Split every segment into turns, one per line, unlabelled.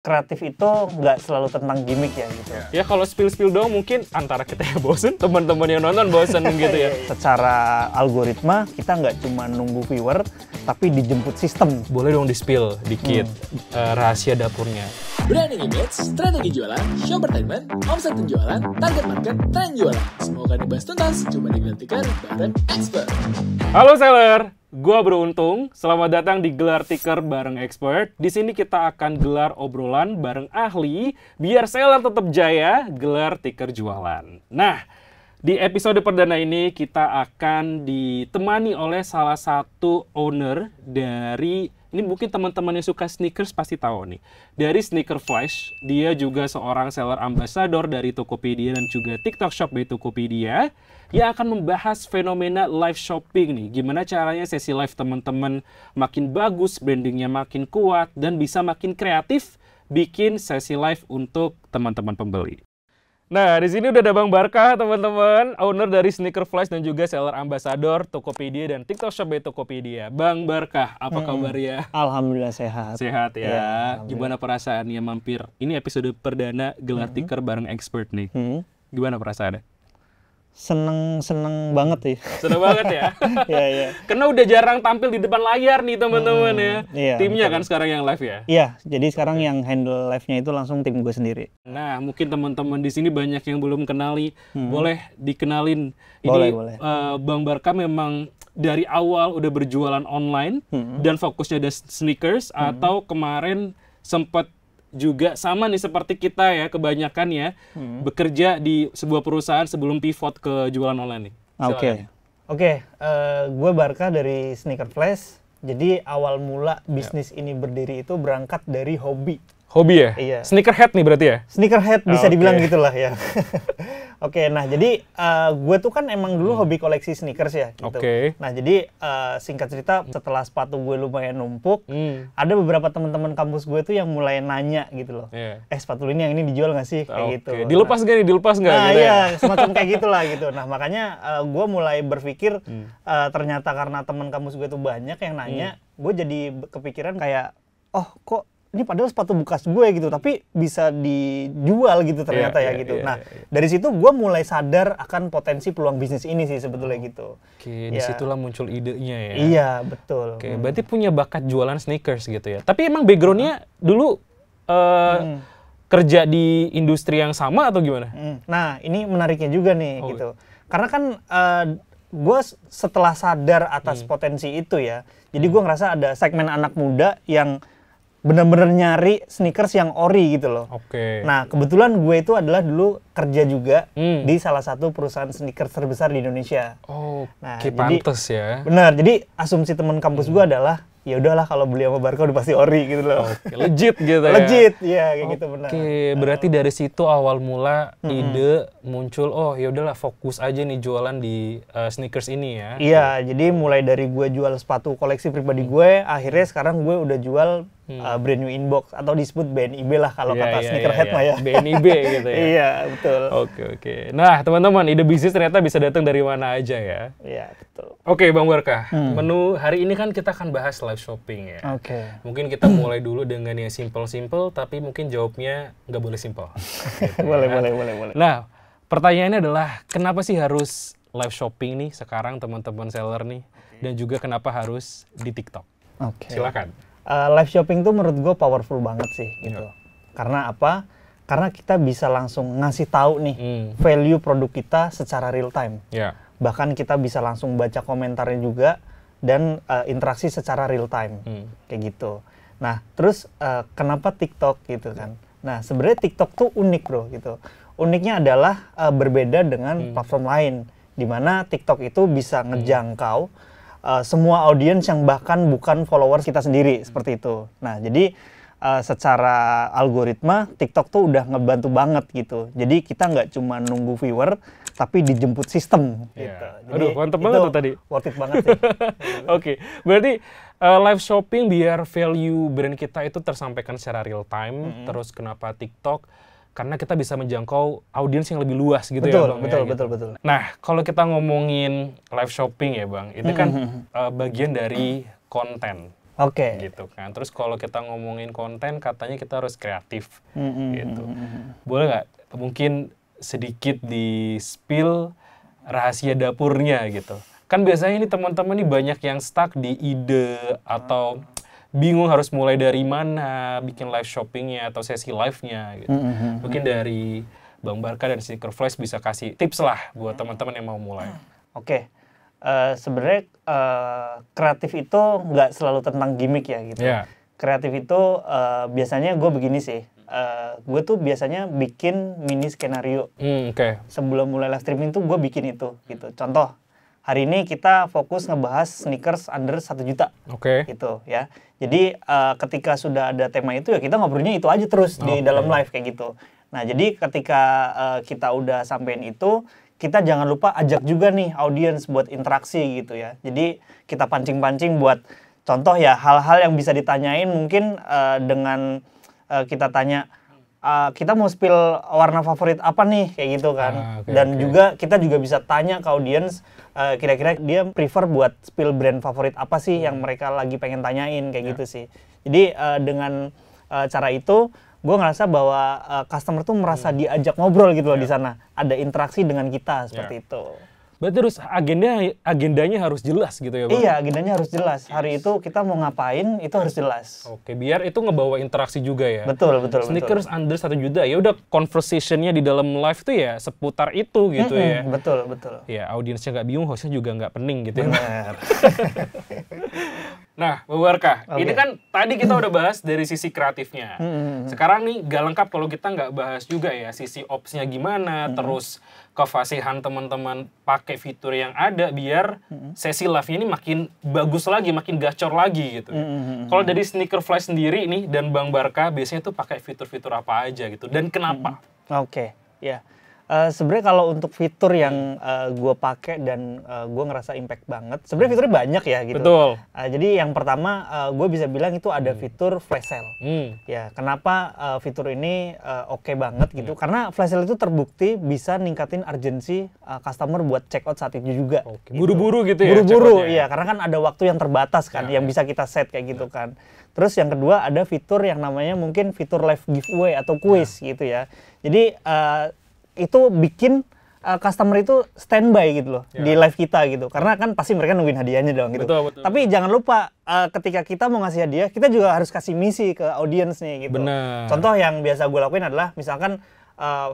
kreatif itu nggak selalu tentang gimmick ya gitu.
Ya kalau spill dong mungkin antara kita yang bosen, teman-teman yang nonton bosen gitu ya.
Secara algoritma kita nggak cuma nunggu viewer, tapi dijemput sistem.
Boleh dong di-spill dikit rahasia dapurnya.
Branding image, strategi jualan, show entertainment, omset penjualan, target market, tren jualan. Semua akan dibahas tuntas, coba Gelar Tikar bareng expert.
Halo seller, gua beruntung. Selamat datang di Gelar Tikar bareng expert. Di sini kita akan gelar obrolan bareng ahli biar seller tetap jaya gelar tikar jualan. Nah, di episode perdana ini kita akan ditemani oleh salah satu owner dari, ini mungkin teman-teman yang suka sneakers pasti tahu nih. Dari Sneaker Flash, dia juga seorang seller ambassador dari Tokopedia dan juga TikTok Shop by Tokopedia. Yang akan membahas fenomena live shopping nih. Gimana caranya sesi live teman-teman makin bagus, brandingnya makin kuat, dan bisa makin kreatif bikin sesi live untuk teman-teman pembeli. Nah, di sini udah ada Bang Barkah, teman-teman, owner dari Sneaker Flash dan juga seller ambassador Tokopedia dan TikTok Shop by Tokopedia. Bang Barkah, apa kabar ya?
Alhamdulillah sehat.
Sehat ya. Gimana perasaannya mampir? Ini episode perdana Gelar Tikar bareng expert nih. Gimana perasaannya?
Seneng banget sih.
Seneng banget ya?
Iya.
Karena udah jarang tampil di depan layar nih teman-teman ya.
Iya,
Timnya
betul.
kan sekarang yang live ya?
Iya, jadi sekarang yang handle live-nya itu langsung tim gue sendiri.
Nah, mungkin teman-teman di sini banyak yang belum kenali. Boleh dikenalin.
Boleh.
Bang Barkah memang dari awal udah berjualan online dan fokusnya ada sneakers atau kemarin sempat juga sama nih seperti kita ya, kebanyakan ya bekerja di sebuah perusahaan sebelum pivot ke jualan online nih.
Oke, gue Barkah dari Sneaker Flash. Jadi awal mula bisnis ini berdiri itu berangkat dari hobi.
Hobi ya?
Iya.
Sneakerhead nih berarti ya?
Sneakerhead bisa
Oke.
dibilang gitulah ya. Oke, nah jadi gue tuh kan emang dulu hobi koleksi sneakers ya gitu.
Oke.
Nah jadi singkat cerita setelah sepatu gue lumayan numpuk, ada beberapa teman-teman kampus gue tuh yang mulai nanya gitu loh.
Iya.
Sepatu ini yang ini dijual nggak sih? Kayak gitu.
Dilepas nggak nih? Dilepas nggak?
Nah
Gitu
iya,
ya?
semacam kayak gitulah gitu. Nah makanya gue mulai berpikir ternyata karena teman kampus gue tuh banyak yang nanya, gue jadi kepikiran kayak, oh kok ini padahal sepatu bekas gue gitu, tapi bisa dijual gitu ternyata gitu. Nah, dari situ gue mulai sadar akan potensi peluang bisnis ini sih sebetulnya gitu.
Oke, disitulah muncul idenya ya?
Iya, betul.
Oke, berarti punya bakat jualan sneakers gitu ya? Tapi emang background-nya dulu kerja di industri yang sama atau gimana?
Nah, ini menariknya juga nih gitu. Karena kan gue setelah sadar atas potensi itu ya, jadi gue ngerasa ada segmen anak muda yang benar-benar nyari sneakers yang ori gitu loh.
Oke.
Nah, kebetulan gue itu adalah dulu kerja juga di salah satu perusahaan sneakers terbesar di Indonesia. Nah,
Oke, pantes ya.
Benar, jadi asumsi teman kampus gue adalah ya udahlah kalau beli sama Barkah udah pasti ori gitu loh.
Oke, legit gitu ya.
Legit, iya kayak gitu benar.
Oke, berarti dari situ awal mula ide muncul, oh ya udahlah fokus aja nih jualan di sneakers ini ya.
Iya, jadi mulai dari gue jual sepatu koleksi pribadi gue, akhirnya sekarang gue udah jual brand new inbox atau disebut BNIB lah kalau kata sneakerhead mah ya.
BNIB gitu ya.
Iya, betul.
Oke. Nah, teman-teman, ide bisnis ternyata bisa datang dari mana aja ya.
Iya, betul.
Oke, Bang Barkah. Menu hari ini kan kita akan bahas live shopping ya.
Oke.
Mungkin kita mulai dulu dengan yang simple-simple, tapi mungkin jawabnya nggak boleh simple. Gitu
Boleh.
Nah, pertanyaannya adalah, kenapa sih harus live shopping nih sekarang teman-teman seller nih? Dan juga kenapa harus di TikTok?
Oke.
Silakan.
Live shopping tuh menurut gue powerful banget sih gitu. Karena apa? Karena kita bisa langsung ngasih tahu nih value produk kita secara real time.
Ya.
Bahkan kita bisa langsung baca komentarnya juga dan interaksi secara real time. Kayak gitu. Nah, terus kenapa TikTok gitu kan? Nah, sebenarnya TikTok tuh unik bro gitu. Uniknya adalah berbeda dengan platform lain, di mana TikTok itu bisa ngejangkau semua audiens yang bahkan bukan followers kita sendiri seperti itu. Nah, jadi secara algoritma TikTok tuh udah ngebantu banget gitu. Jadi kita nggak cuma nunggu viewer, tapi dijemput sistem gitu. Jadi
Aduh, mantep banget tuh tadi.
Worth it banget sih.
Oke, berarti live shopping biar value brand kita itu tersampaikan secara real time. Terus kenapa TikTok? Karena kita bisa menjangkau audiens yang lebih luas gitu ya Bang.
Betul.
Nah, kalau kita ngomongin live shopping ya Bang, itu kan bagian dari konten.
Oke.
Gitu kan. Terus kalau kita ngomongin konten, katanya kita harus kreatif, gitu. Boleh nggak mungkin sedikit di spill rahasia dapurnya gitu? Kan biasanya ini teman-teman nih banyak yang stuck di ide atau bingung harus mulai dari mana bikin live shoppingnya atau sesi live-nya gitu. Mungkin dari Bang Barka dan Sneaker Flash bisa kasih tips lah buat teman-teman yang mau mulai.
Oke. Sebenarnya kreatif itu nggak selalu tentang gimmick ya gitu.
Yeah.
Kreatif itu biasanya gue begini sih. Gue tuh biasanya bikin mini skenario.
Oke.
Sebelum mulai live streaming tuh gue bikin itu gitu. Contoh, hari ini kita fokus ngebahas sneakers under 1 juta.
Oke.
Gitu ya. Jadi ketika sudah ada tema itu ya kita ngobrolnya itu aja terus di dalam live kayak gitu. Nah, jadi ketika kita udah sampein itu, kita jangan lupa ajak juga nih audiens buat interaksi gitu ya. Jadi kita pancing-pancing buat contoh ya hal-hal yang bisa ditanyain mungkin dengan kita tanya kita mau spill warna favorit apa nih kayak gitu kan. Dan juga kita juga bisa tanya ke audiens kira-kira dia prefer buat spill brand favorit apa sih yang mereka lagi pengen tanyain kayak gitu sih. Jadi dengan cara itu gue ngerasa bahwa customer tuh merasa diajak ngobrol gitu loh di sana. Ada interaksi dengan kita seperti itu.
Berarti terus agendanya harus jelas gitu ya Bang?
Iya, agendanya harus jelas. Hari itu kita mau ngapain itu harus jelas.
Oke, biar itu ngebawa interaksi juga ya.
Betul.
Sneakers under 1 juta, ya udah conversationnya di dalam live tuh ya seputar itu gitu ya.
Betul.
Ya audiensnya nggak bingung, hostnya juga nggak pening gitu ya.
Benar.
Nah, Bang Barka, ini kan tadi kita udah bahas dari sisi kreatifnya. Sekarang nih gak lengkap kalau kita nggak bahas juga ya sisi ops-nya gimana, terus kefasihan teman-teman pakai fitur yang ada biar sesi live-nya ini makin bagus lagi, makin gacor lagi gitu. Kalau dari Sneaker Flash sendiri nih dan Bang Barka biasanya tuh pakai fitur-fitur apa aja gitu dan kenapa?
Oke, ya. Sebenarnya kalau untuk fitur yang gue pakai dan gue ngerasa impact banget, sebenarnya fiturnya banyak ya gitu.
Betul.
Jadi yang pertama gue bisa bilang itu ada fitur flash sale. Ya, kenapa fitur ini oke banget gitu? Karena flash sale itu terbukti bisa ningkatin urgensi customer buat check out saat itu juga.
Oke. Buru-buru gitu ya?
Buru-buru, iya. Karena kan ada waktu yang terbatas kan, yang bisa kita set kayak gitu kan. Terus yang kedua ada fitur yang namanya mungkin fitur live giveaway atau quiz gitu ya. Jadi itu bikin customer itu standby gitu loh di live kita gitu. Karena kan pasti mereka nungguin hadiahnya dong gitu.
Betul.
Tapi jangan lupa ketika kita mau ngasih hadiah, kita juga harus kasih misi ke audiens nih gitu.
Bener.
Contoh yang biasa gue lakuin adalah misalkan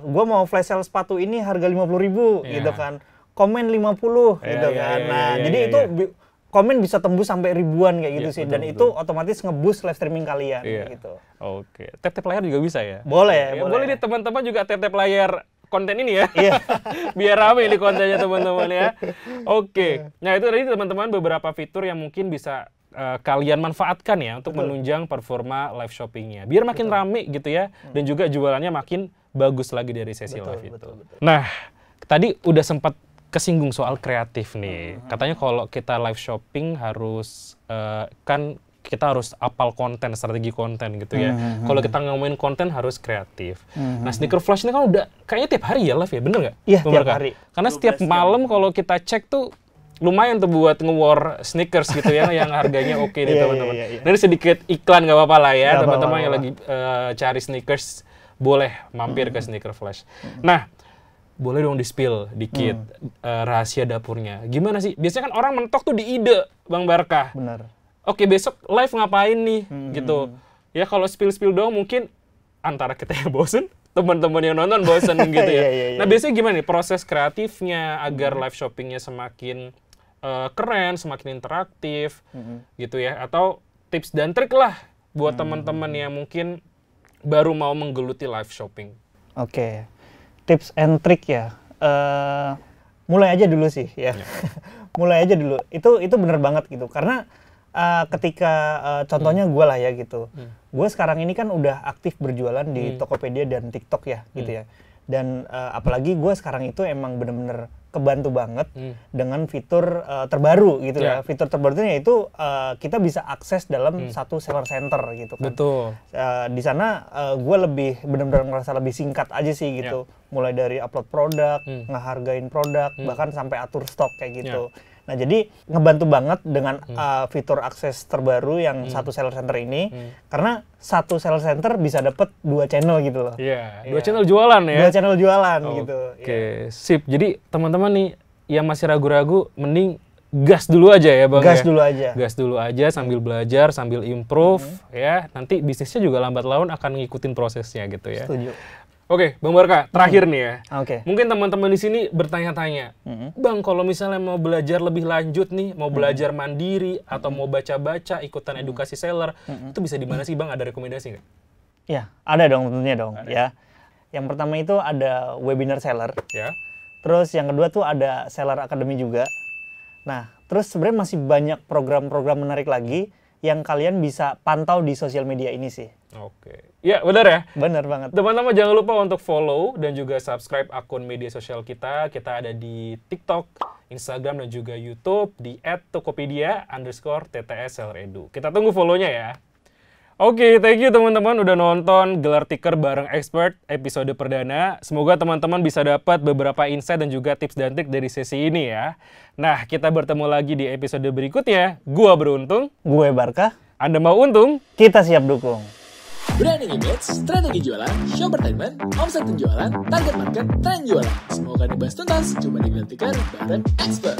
gue mau flash sale sepatu ini harga 50.000 gitu kan. Komen 50 gitu kan. Nah, jadi itu komen bisa tembus sampai ribuan kayak gitu sih. Dan itu otomatis nge-boost live streaming kalian gitu.
Oke. Tap-tap layar juga bisa ya?
Boleh.
Boleh nih teman-teman juga tap-tap layar konten ini ya. Biar rame ini kontennya teman-teman ya. Oke. Nah, itu tadi teman-teman beberapa fitur yang mungkin bisa kalian manfaatkan ya untuk menunjang performa live shoppingnya. Biar makin rame gitu ya. Dan juga jualannya makin bagus lagi dari sesi live itu. Nah, tadi udah sempat kesinggung soal kreatif nih. Katanya kalau kita live shopping harus kan kita harus apal konten, strategi konten gitu ya. Kalau kita ngomongin konten harus kreatif. Nah, Sneaker Flash ini kan udah kayaknya tiap hari ya live ya, bener nggak?
Iya, tiap hari.
Karena setiap malam kalau kita cek tuh lumayan tuh buat nge-war sneakers gitu ya, yang harganya oke nih teman-teman. Dari sedikit iklan nggak apa-apa lah ya, teman-teman yang lagi cari sneakers boleh mampir ke Sneaker Flash. Nah, boleh dong di-spill dikit rahasia dapurnya. Gimana sih? Biasanya kan orang mentok tuh di ide, Bang Barka.
Benar.
Oke, besok live ngapain nih gitu. Ya kalau spill dong mungkin antara kita yang bosen, teman-teman yang nonton bosen gitu ya. Nah, biasanya gimana nih proses kreatifnya agar live shoppingnya semakin keren, semakin interaktif gitu ya. Atau tips dan trik lah buat teman-teman yang mungkin baru mau menggeluti live shopping.
Oke. Tips and trick ya. Mulai aja dulu sih ya. Mulai aja dulu. Itu bener banget gitu. Karena ketika contohnya gue lah ya gitu. Gue sekarang ini kan udah aktif berjualan di Tokopedia dan TikTok ya gitu ya. Dan apalagi gue sekarang itu emang bener-bener kebantu banget dengan fitur terbaru gitu ya. Fitur terbaru itu kita bisa akses dalam satu seller center gitu kan.
Betul.
Di sana gue lebih bener-bener ngerasa lebih singkat aja sih gitu. Mulai dari upload produk, ngehargain produk, bahkan sampai atur stok kayak gitu. Nah, jadi ngebantu banget dengan fitur akses terbaru yang satu seller center ini, karena satu seller center bisa dapat 2 channel gitu loh.
Iya, 2 channel jualan ya.
2 channel jualan gitu.
Oke, sip. Jadi teman-teman nih yang masih ragu-ragu, mending gas dulu aja ya Bang.
Gas
ya?
dulu aja.
Gas dulu aja sambil belajar, sambil improve ya. Nanti bisnisnya juga lambat laun akan ngikutin prosesnya gitu ya.
Setuju.
Oke, Bang Barka, terakhir nih ya.
Oke.
Mungkin teman-teman di sini bertanya-tanya, Bang, kalau misalnya mau belajar lebih lanjut nih, mau belajar mandiri atau mau baca-baca, ikutan edukasi seller, itu bisa di mana sih Bang? Ada rekomendasi nggak?
Ya, ada dong tentunya dong.
Ada.
Ya. Yang pertama itu ada webinar seller.
Ya.
Terus yang kedua tuh ada seller academy juga. Nah, terus sebenarnya masih banyak program-program menarik lagi yang kalian bisa pantau di sosial media ini sih.
Oke. Ya, benar ya?
Bener banget.
Teman-teman jangan lupa untuk follow dan juga subscribe akun media sosial kita. Kita ada di TikTok, Instagram, dan juga YouTube di @tokopedia_TTS_Seller Edu. Kita tunggu follow-nya ya. Oke, thank you teman-teman udah nonton Gelar Tiker bareng Expert episode perdana. Semoga teman-teman bisa dapat beberapa insight dan juga tips dan trik dari sesi ini ya. Nah, kita bertemu lagi di episode berikutnya. Gua beruntung.
Gue Barkah.
Anda mau untung?
Kita siap dukung.
Branding image, strategi jualan, showpertainment, omset penjualan, target market, tren jualan. Semoga dibahas tuntas cuma di Gelar Tiker bareng Expert.